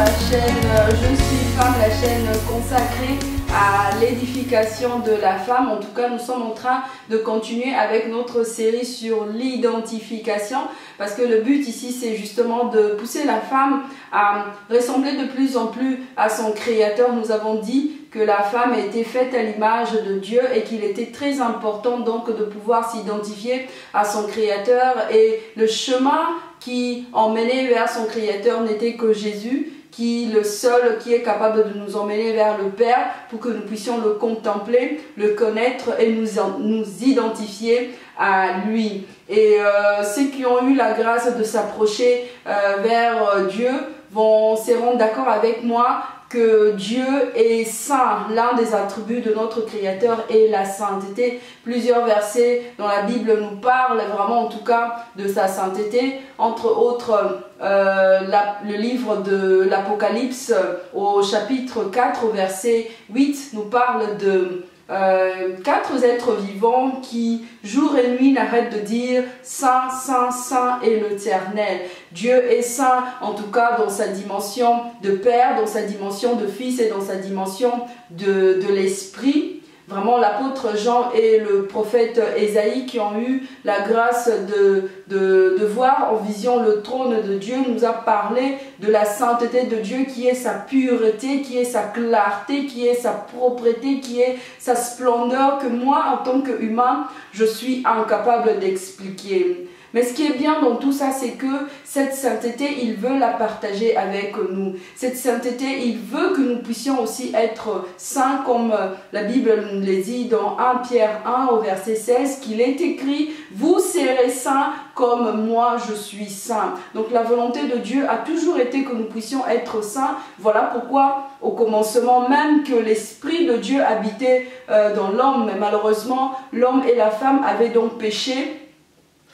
la chaîne Je suis femme, la chaîne consacrée à l'édification de la femme. En tout cas, nous sommes en train de continuer avec notre série sur l'identification, parce que le but ici, c'est justement de pousser la femme à ressembler de plus en plus à son Créateur. Nous avons dit que la femme a été faite à l'image de Dieu et qu'il était très important donc de pouvoir s'identifier à son Créateur, et le chemin qui emmenait vers son Créateur n'était que Jésus, qui le seul qui est capable de nous emmener vers le Père pour que nous puissions le contempler, le connaître et nous identifier à lui. Et ceux qui ont eu la grâce de s'approcher vers Dieu vont se rendre d'accord avec moi que Dieu est saint. L'un des attributs de notre Créateur est la sainteté. Plusieurs versets dans la Bible nous parlent vraiment en tout cas de sa sainteté. Entre autres, le livre de l'Apocalypse au chapitre 4, au verset 8, nous parle de 4 êtres vivants qui jour et nuit n'arrêtent de dire Saint, Saint, Saint est l'Éternel. Dieu est saint, en tout cas dans sa dimension de Père, dans sa dimension de Fils et dans sa dimension de l'Esprit. Vraiment, l'apôtre Jean et le prophète Ésaïe qui ont eu la grâce de voir en vision le trône de Dieu nous a parlé de la sainteté de Dieu qui est sa pureté, qui est sa clarté, qui est sa propreté, qui est sa splendeur que moi, en tant qu'humain, je suis incapable d'expliquer. Mais ce qui est bien dans tout ça, c'est que cette sainteté, il veut la partager avec nous. Cette sainteté, il veut que nous puissions aussi être saints, comme la Bible nous le dit dans 1 Pierre 1 au verset 16, qu'il est écrit « Vous serez saints comme moi je suis saint ». Donc la volonté de Dieu a toujours été que nous puissions être saints. Voilà pourquoi au commencement même que l'Esprit de Dieu habitait dans l'homme. Mais malheureusement, l'homme et la femme avaient donc péché.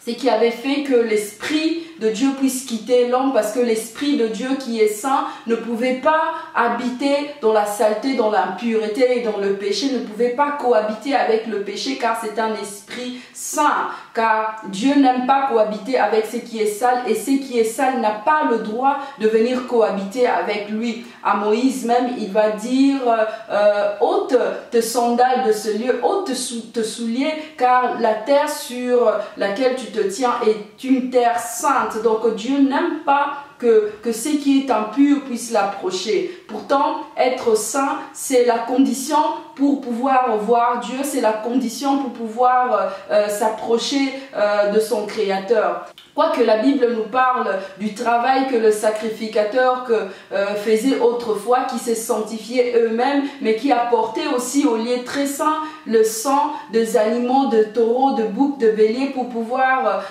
C'est qui avait fait que l'Esprit de Dieu puisse quitter l'homme, parce que l'Esprit de Dieu qui est saint ne pouvait pas habiter dans la saleté, dans l'impureté et dans le péché, ne pouvait pas cohabiter avec le péché, car c'est un esprit saint, car Dieu n'aime pas cohabiter avec ce qui est sale, et ce qui est sale n'a pas le droit de venir cohabiter avec lui. À Moïse même, il va dire ôte tes sandales de ce lieu, ôte tes souliers, car la terre sur laquelle tu te tiens est une terre sainte. Donc Dieu n'aime pas que ce qui est impur puisse l'approcher. Pourtant, être saint, c'est la condition pour pouvoir voir Dieu, c'est la condition pour pouvoir s'approcher de son Créateur. Quoique la Bible nous parle du travail que le sacrificateur faisait autrefois, qui se sanctifiait eux-mêmes, mais qui apportait aussi au lieu très saint le sang des animaux, de taureaux, de boucs, de béliers, pour pouvoir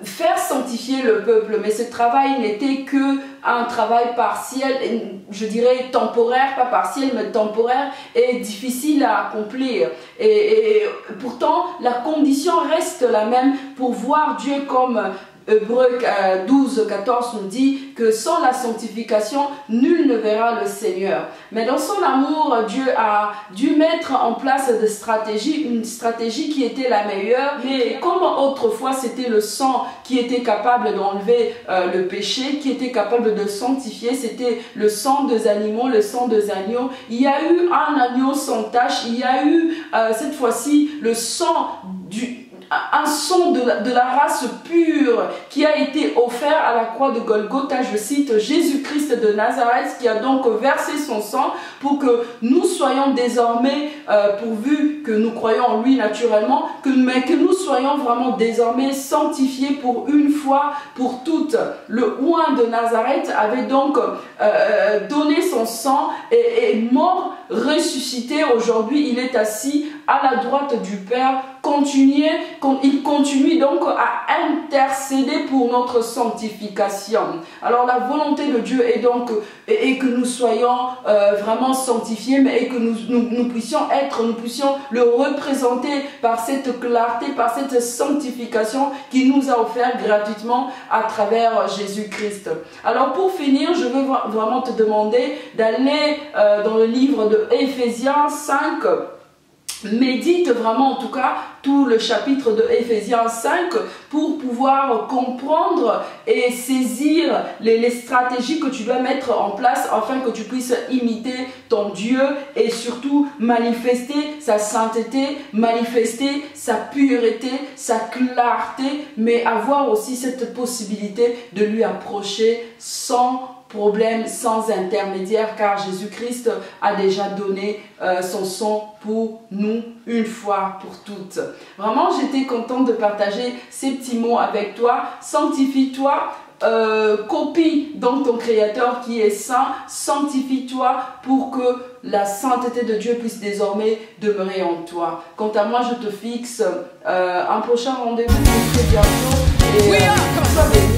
faire sanctifier le peuple. Mais ce travail n'était que un travail partiel, je dirais temporaire, pas partiel mais temporaire, et difficile à accomplir. Et pourtant, la condition reste la même pour voir Dieu, comme Hébreux 12, 14 nous dit que sans la sanctification, nul ne verra le Seigneur. Mais dans son amour, Dieu a dû mettre en place des stratégies, une stratégie qui était la meilleure. Mais comme autrefois c'était le sang qui était capable d'enlever le péché, qui était capable de sanctifier, c'était le sang des animaux, le sang des agneaux. Il y a eu un agneau sans tache, il y a eu cette fois-ci le sang un sang de la race pure qui a été offert à la croix de Golgotha. Je cite Jésus-Christ de Nazareth, qui a donc versé son sang pour que nous soyons désormais, pourvu que nous croyons en lui naturellement, mais que nous soyons vraiment désormais sanctifiés pour une fois pour toutes. Le oint de Nazareth avait donc donné son sang et est mort, ressuscité. Aujourd'hui, il est assis à la droite du Père. Il continue donc à intercéder pour notre sanctification. Alors la volonté de Dieu est donc que nous soyons vraiment sanctifiés, mais et que nous puissions le représenter par cette clarté, par cette sanctification qu'il nous a offert gratuitement à travers Jésus-Christ. Alors pour finir, je veux vraiment te demander d'aller dans le livre de Éphésiens 5, médite vraiment en tout cas tout le chapitre de Éphésiens 5 pour pouvoir comprendre et saisir les stratégies que tu dois mettre en place afin que tu puisses imiter ton Dieu et surtout manifester sa sainteté, manifester sa pureté, sa clarté, mais avoir aussi cette possibilité de lui approcher sans problème, sans intermédiaire, car Jésus-Christ a déjà donné son sang pour nous une fois pour toutes. Vraiment, j'étais contente de partager ces petits mots avec toi. Sanctifie-toi, copie donc ton Créateur qui est saint, sanctifie-toi pour que la sainteté de Dieu puisse désormais demeurer en toi. Quant à moi, je te fixe un prochain rendez-vous très bientôt. Et sois béni.